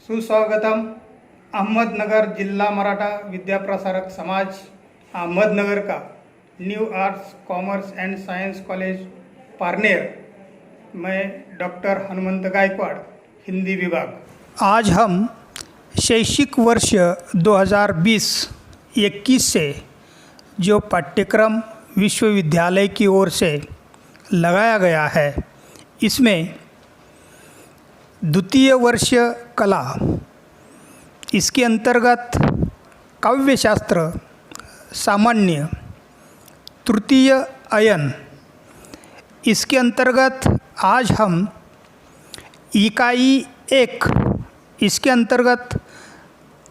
सुस्वागतम। अहमदनगर जिला मराठा विद्याप्रसारक समाज अहमदनगर का new arts commerce and science college Parner में डॉक्टर हनुमंत गायकवाड़, हिंदी विभाग। आज हम शैक्षिक वर्ष 2020-21 से जो पाठ्यक्रम विश्वविद्यालय की ओर से लगाया गया है, इसमें द्वितीय वर्ष कला, इसके अंतर्गत काव्यशास्त्र सामान्य, तृतीय अयन, इसके अंतर्गत आज हम इकाई 1, इसके अंतर्गत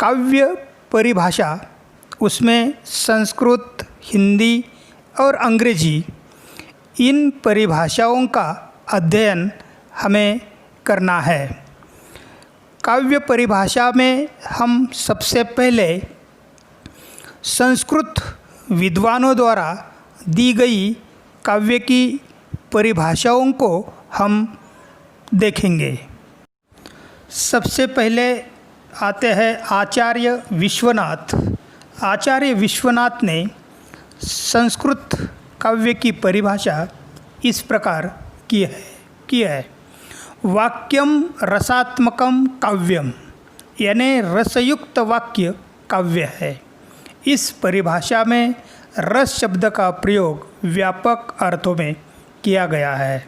काव्य परिभाषा, उसमें संस्कृत, हिंदी और अंग्रेजी, इन परिभाषाओं का अध्ययन हमें करना है। काव्य परिभाषा में हम सबसे पहले संस्कृत विद्वानों द्वारा दी गई काव्य की परिभाषाओं को हम देखेंगे। सबसे पहले आते हैं आचार्य विश्वनाथ। आचार्य विश्वनाथ ने संस्कृत काव्य की परिभाषा इस प्रकार की है। वाक्यम रसात्मकम काव्यम, यानी रसयुक्त वाक्य काव्य है। इस परिभाषा में रस शब्द का प्रयोग व्यापक अर्थों में किया गया है।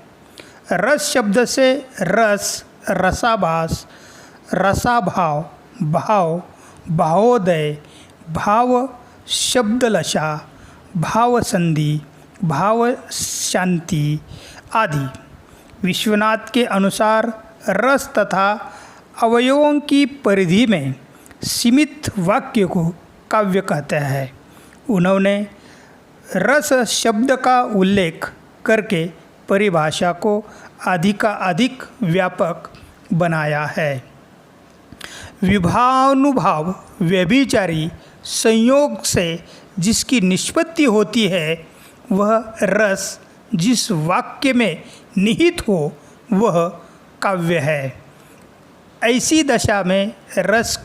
रस शब्द से रस, रसाभास, रसाभाव, भाव, भावोदय, भाव शब्दलशा, भाव संधि, भाव शांति आदि। विश्वनाथ के अनुसार रस तथा अवयवों की परिधि में सीमित वाक्य को काव्य कहते हैं। उन्होंने रस शब्द का उल्लेख करके परिभाषा को अधिक व्यापक बनाया है। विभावानुभाव व्यभिचारी संयोग से जिसकी निष्पत्ति होती है, वह रस जिस वाक्य में निहित हो वह काव्य है। ऐसी दशा में रस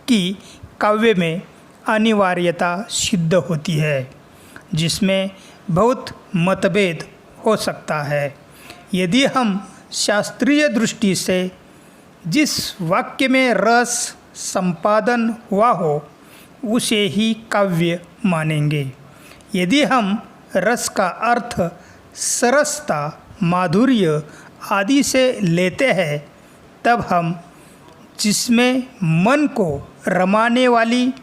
की काव्य में अनिवार्यता सिद्ध होती है, जिसमें बहुत मतभेद हो सकता है। यदि हम शास्त्रीय दृष्टि से जिस वाक्य में रस संपादन हुआ हो उसे ही काव्य मानेंगे। यदि हम रस का अर्थ सरसता, माधुर्य आदि से लेते हैं, तब हम जिसमें मन को रमाने वाली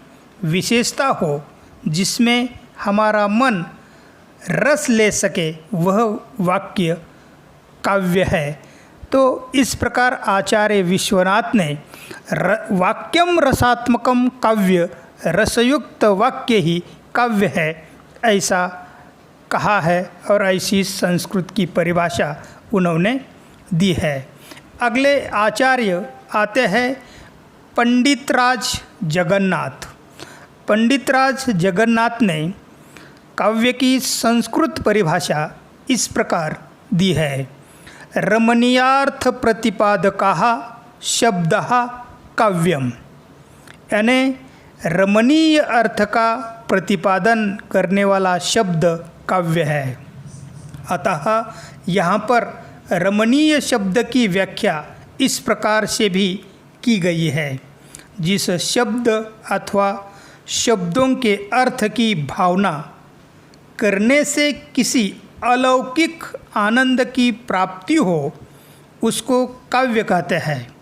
विशेषता हो, जिसमें हमारा मन रस ले सके, वह वाक्य काव्य है। तो इस प्रकार आचार्य विश्वनाथ ने वाक्यम रसात्मकम काव्य, रसयुक्त वाक्य ही काव्य है, ऐसा कहा है और ऐसी संस्कृत की परिभाषा उन्होंने दी है। अगले आचार्य आते हैं पंडितराज जगन्नाथ। पंडितराज जगन्नाथ ने काव्य की संस्कृत परिभाषा इस प्रकार दी है। रमणीयार्थ प्रतिपादकाः शब्दः काव्यम, यानी रमणीय अर्थ का प्रतिपादन करने वाला शब्द काव्य है। अतः यहाँ पर रमणीय शब्द की व्याख्या इस प्रकार से भी की गई है, जिस शब्द अथवा शब्दों के अर्थ की भावना करने से किसी अलौकिक आनंद की प्राप्ति हो, उसको काव्य कहते हैं।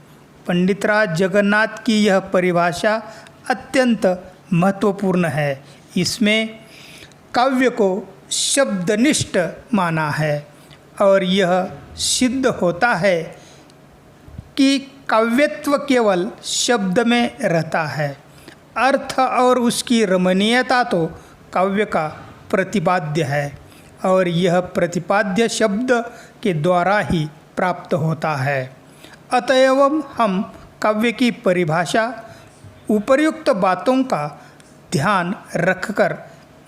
पंडितराज जगन्नाथ की यह परिभाषा अत्यंत महत्वपूर्ण है। इसमें काव्य को शब्दनिष्ठ माना है और यह सिद्ध होता है कि काव्यत्व केवल शब्द में रहता है। अर्थ और उसकी रमणीयता तो काव्य का प्रतिपाद्य है और यह प्रतिपाद्य शब्द के द्वारा ही प्राप्त होता है। अतएव हम काव्य की परिभाषा उपर्युक्त बातों का ध्यान रखकर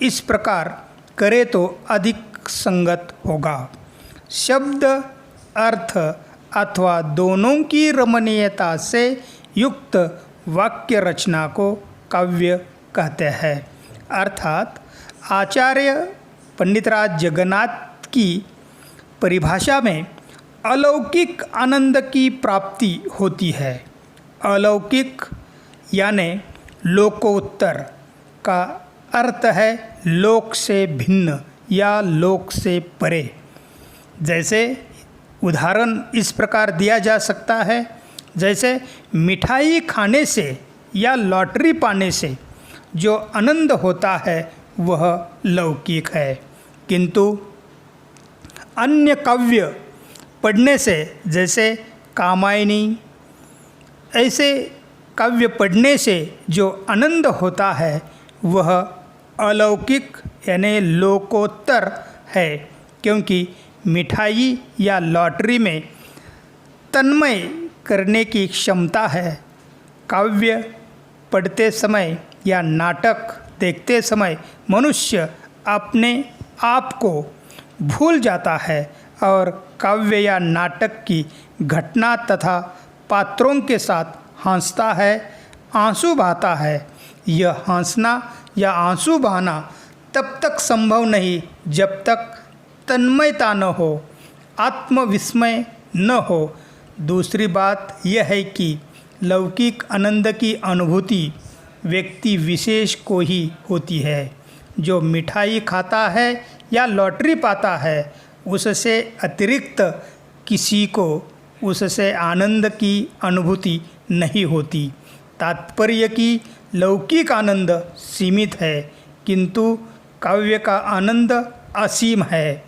इस प्रकार करे तो अधिक संगत होगा। शब्द, अर्थ अथवा दोनों की रमणीयता से युक्त वाक्य रचना को काव्य कहते हैं। अर्थात आचार्य पंडितराज जगन्नाथ की परिभाषा में अलौकिक आनंद की प्राप्ति होती है। अलौकिक यानी लोकोत्तर का अर्थ है लोक से भिन्न या लोक से परे। जैसे उदाहरण इस प्रकार दिया जा सकता है, जैसे मिठाई खाने से या लॉटरी पाने से जो आनंद होता है वह लौकिक है, किंतु अन्य काव्य पढ़ने से, जैसे कामायनी, ऐसे काव्य पढ़ने से जो आनंद होता है वह अलौकिक यानी लोकोत्तर है, क्योंकि मिठाई या लॉटरी में तन्मय करने की क्षमता है। काव्य पढ़ते समय या नाटक देखते समय मनुष्य अपने आप को भूल जाता है और काव्य या नाटक की घटना तथा पात्रों के साथ हंसता है, आंसू बहाता है। यह हंसना या आंसू बहाना तब तक संभव नहीं जब तक तन्मयता न हो, आत्मविस्मय न हो। दूसरी बात यह है कि लौकिक आनंद की अनुभूति व्यक्ति विशेष को ही होती है। जो मिठाई खाता है या लॉटरी पाता है, उससे अतिरिक्त किसी को उससे आनंद की अनुभूति नहीं होती। तात्पर्य कि लौकिक आनंद सीमित है, किंतु काव्य का आनंद असीम है।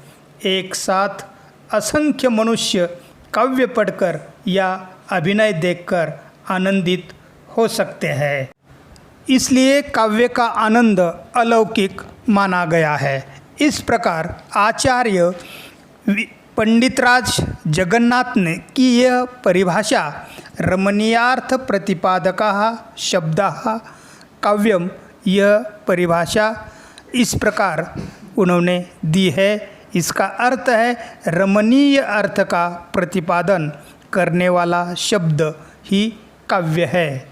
एक साथ असंख्य मनुष्य काव्य पढ़कर या अभिनय देखकर आनंदित हो सकते हैं, इसलिए काव्य का आनंद अलौकिक माना गया है। इस प्रकार आचार्य पंडितराज जगन्नाथ ने की यह परिभाषा रमणीयार्थ प्रतिपादकः शब्दः काव्यम, यह परिभाषा इस प्रकार उन्होंने दी है। इसका अर्थ है रमणीय अर्थ का प्रतिपादन करने वाला शब्द ही काव्य है।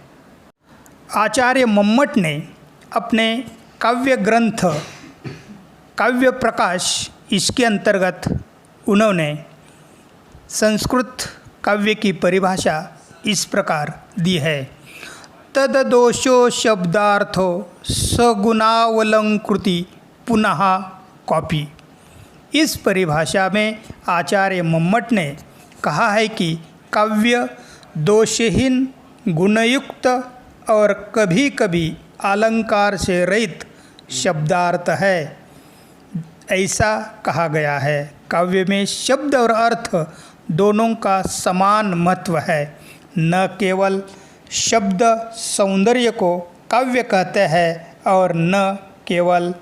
आचार्य मम्मट ने अपने काव्य ग्रंथ काव्य प्रकाश, इसके अंतर्गत उन्होंने संस्कृत काव्य की परिभाषा इस प्रकार दी है। तददोषो शब्दार्थो सगुणावलंकृति पुनः कॉपी। इस परिभाषा में आचार्य मम्मट ने कहा है कि काव्य दोषहीन, गुणयुक्त और कभी कभी अलंकार से रहित शब्दार्थ है, ऐसा कहा गया है। काव्य में शब्द और अर्थ दोनों का समान महत्व है। न केवल शब्द सौंदर्य को काव्य कहते हैं और न केवल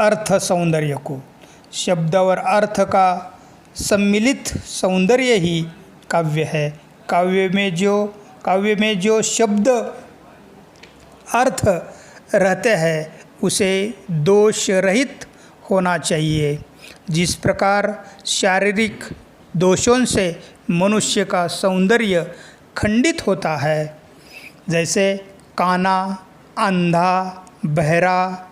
अर्थ सौंदर्य को। शब्द और अर्थ का सम्मिलित सौंदर्य ही काव्य है। काव्य में जो शब्द अर्थ रहते हैं उसे दोष रहित होना चाहिए। जिस प्रकार शारीरिक दोषों से मनुष्य का सौंदर्य खंडित होता है, जैसे काना, अंधा, बहरा,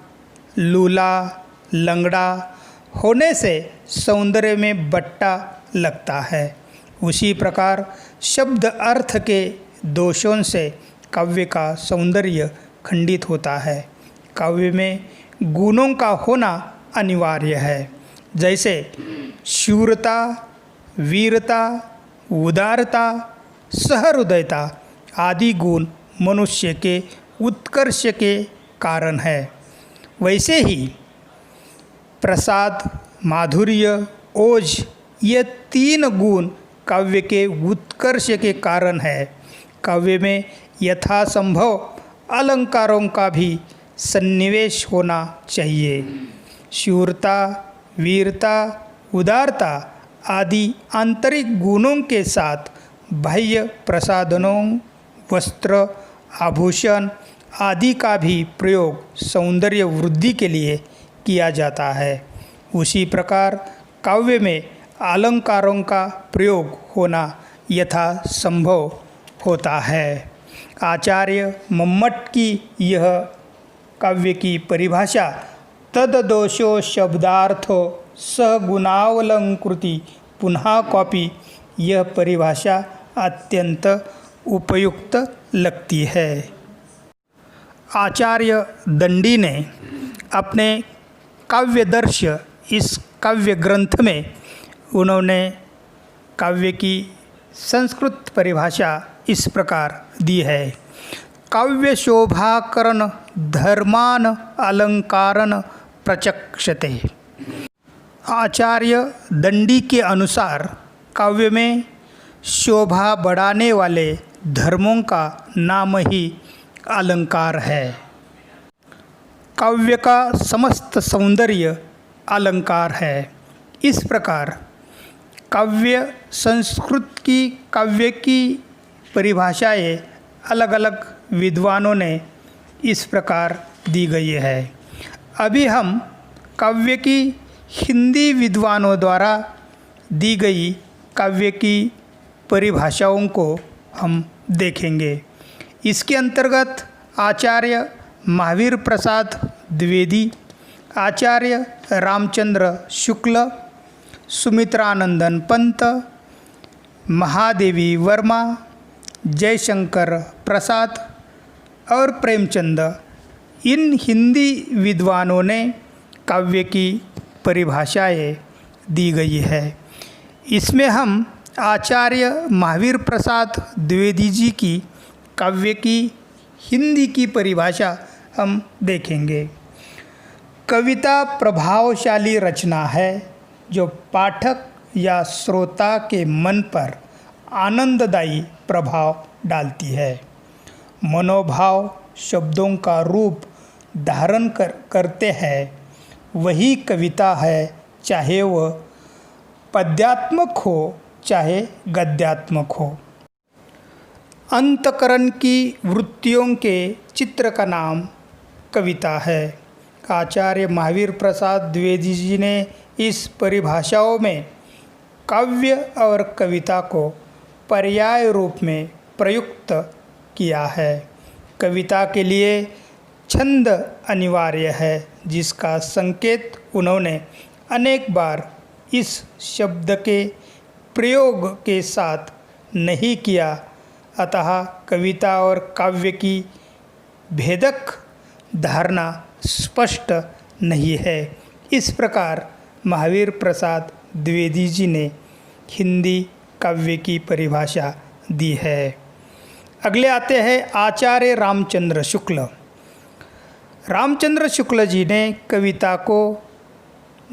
लूला, लंगड़ा होने से सौंदर्य में बट्टा लगता है, उसी प्रकार शब्द अर्थ के दोषों से काव्य का सौंदर्य खंडित होता है। काव्य में गुणों का होना अनिवार्य है, जैसे शूरता, वीरता, उदारता, सहृदयता आदि गुण मनुष्य के उत्कर्ष के कारण है। वैसे ही प्रसाद, माधुर्य, ओज, ये तीन गुण काव्य के उत्कर्ष के कारण है। काव्य में यथासंभव अलंकारों का भी सन्निवेश होना चाहिए। शूरता, वीरता, उदारता आदि आंतरिक गुणों के साथ बाह्य प्रसाधनों, वस्त्र, आभूषण आदि का भी प्रयोग सौंदर्य वृद्धि के लिए किया जाता है। उसी प्रकार काव्य में अलंकारों का प्रयोग होना यथासंभव होता है। आचार्य मम्मट की यह काव्य की परिभाषा तददोषो शब्दार्थो सगुणावलंकृति पुनः कॉपी, यह परिभाषा अत्यंत उपयुक्त लगती है। आचार्य दंडी ने अपने काव्यदर्श इस काव्य ग्रंथ में उन्होंने काव्य की संस्कृत परिभाषा इस प्रकार दी है। काव्य शोभाकरण धर्मान अलंकारन प्रचक्षते। आचार्य दंडी के अनुसार काव्य में शोभा बढ़ाने वाले धर्मों का नाम ही अलंकार है। काव्य का समस्त सौंदर्य अलंकार है। इस प्रकार काव्य संस्कृत की काव्य की परिभाषाएं अलग अलग विद्वानों ने इस प्रकार दी गई है। अभी हम काव्य की हिंदी विद्वानों द्वारा दी गई काव्य की परिभाषाओं को हम देखेंगे। इसके अंतर्गत आचार्य महावीर प्रसाद द्विवेदी, आचार्य रामचंद्र शुक्ल, सुमित्रानंदन पंत, महादेवी वर्मा, जयशंकर प्रसाद और प्रेमचंद, इन हिंदी विद्वानों ने काव्य की परिभाषाएं दी गई है। इसमें हम आचार्य महावीर प्रसाद द्विवेदी जी की काव्य की हिंदी की परिभाषा हम देखेंगे। कविता प्रभावशाली रचना है जो पाठक या श्रोता के मन पर आनंददायी प्रभाव डालती है। मनोभाव शब्दों का रूप धारण करते हैं, वही कविता है, चाहे वह पद्यात्मक हो चाहे गद्यात्मक हो। अंतकरण की वृत्तियों के चित्र का नाम कविता है। आचार्य महावीर प्रसाद द्विवेदी जी ने इस परिभाषाओं में काव्य और कविता को पर्याय रूप में प्रयुक्त किया है। कविता के लिए छंद अनिवार्य है, जिसका संकेत उन्होंने अनेक बार इस शब्द के प्रयोग के साथ नहीं किया, अतः कविता और काव्य की भेदक धारणा स्पष्ट नहीं है। इस प्रकार महावीर प्रसाद द्विवेदी जी ने हिंदी काव्य की परिभाषा दी है। अगले आते हैं आचार्य रामचंद्र शुक्ल। रामचंद्र शुक्ल जी ने कविता को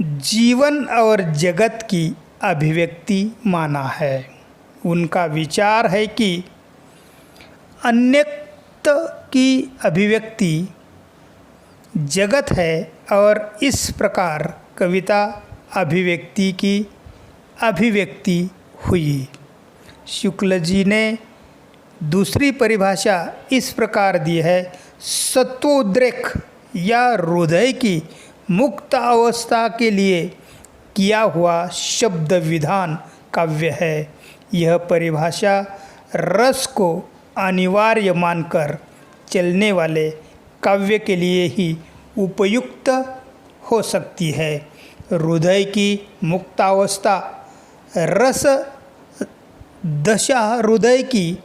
जीवन और जगत की अभिव्यक्ति माना है। उनका विचार है कि अन्यत की अभिव्यक्ति जगत है और इस प्रकार कविता अभिव्यक्ति की अभिव्यक्ति हुई। शुक्ल जी ने दूसरी परिभाषा इस प्रकार दी है, सत्वोद्रेक या हृदय की मुक्त अवस्था के लिए किया हुआ शब्द विधान काव्य है। यह परिभाषा रस को अनिवार्य मानकर चलने वाले काव्य के लिए ही उपयुक्त हो सकती है। हृदय की मुक्तावस्था रस दशा हृदय की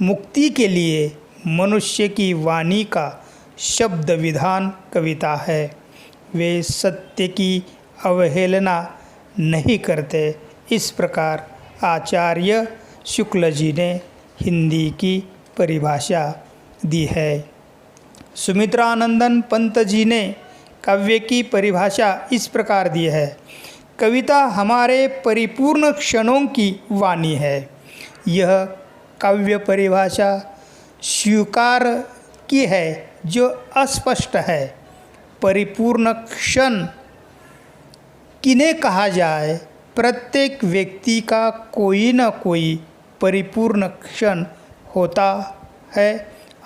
मुक्ति के लिए मनुष्य की वाणी का शब्द विधान कविता है। वे सत्य की अवहेलना नहीं करते। इस प्रकार आचार्य शुक्ल जी ने हिंदी की परिभाषा दी है। सुमित्रानंदन पंत जी ने काव्य की परिभाषा इस प्रकार दी है, कविता हमारे परिपूर्ण क्षणों की वाणी है। यह काव्य परिभाषा स्वीकार की है जो अस्पष्ट है। परिपूर्ण क्षण किन्हें कहा जाए? प्रत्येक व्यक्ति का कोई न कोई परिपूर्ण क्षण होता है,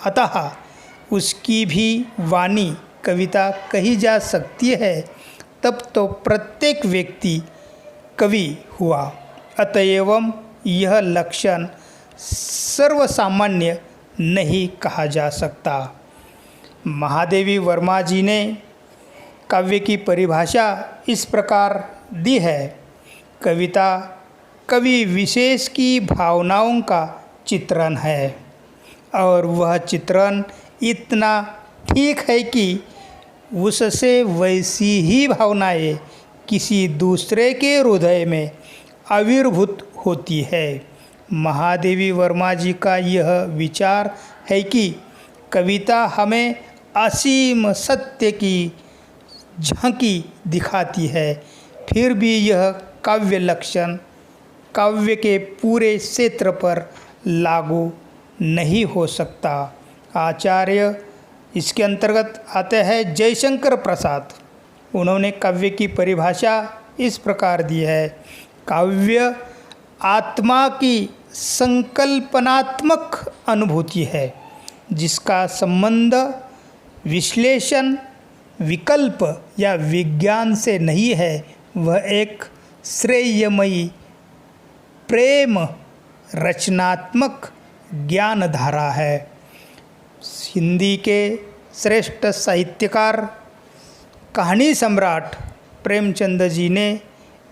अतः उसकी भी वाणी कविता कही जा सकती है। तब तो प्रत्येक व्यक्ति कवि हुआ। अतएव यह लक्षण सर्वसामान्य नहीं कहा जा सकता। महादेवी वर्मा जी ने काव्य की परिभाषा इस प्रकार दी है। कविता कवि विशेष की भावनाओं का चित्रण है और वह चित्रण इतना ठीक है कि उससे वैसी ही भावनाएं किसी दूसरे के हृदय में आविर्भूत होती है। महादेवी वर्मा जी का यह विचार है कि कविता हमें असीम सत्य की झांकी दिखाती है, फिर भी यह काव्य लक्षण काव्य के पूरे क्षेत्र पर लागू नहीं हो सकता। आचार्य इसके अंतर्गत आते हैं जयशंकर प्रसाद। उन्होंने काव्य की परिभाषा इस प्रकार दी है। काव्य आत्मा की संकल्पनात्मक अनुभूति है जिसका संबंध विश्लेषण, विकल्प या विज्ञान से नहीं है। वह एक श्रेयमयी प्रेम रचनात्मक ज्ञान धारा है। हिंदी के श्रेष्ठ साहित्यकार कहानी सम्राट प्रेमचंद जी ने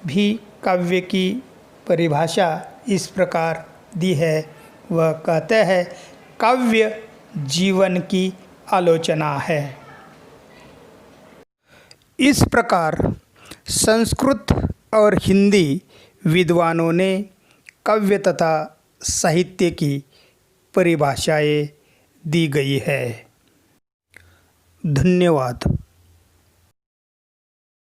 भी काव्य की परिभाषा इस प्रकार दी है। वह कहते हैं काव्य जीवन की आलोचना है। इस प्रकार संस्कृत और हिंदी विद्वानों ने काव्य तथा साहित्य की परिभाषाएं दी गई है। धन्यवाद।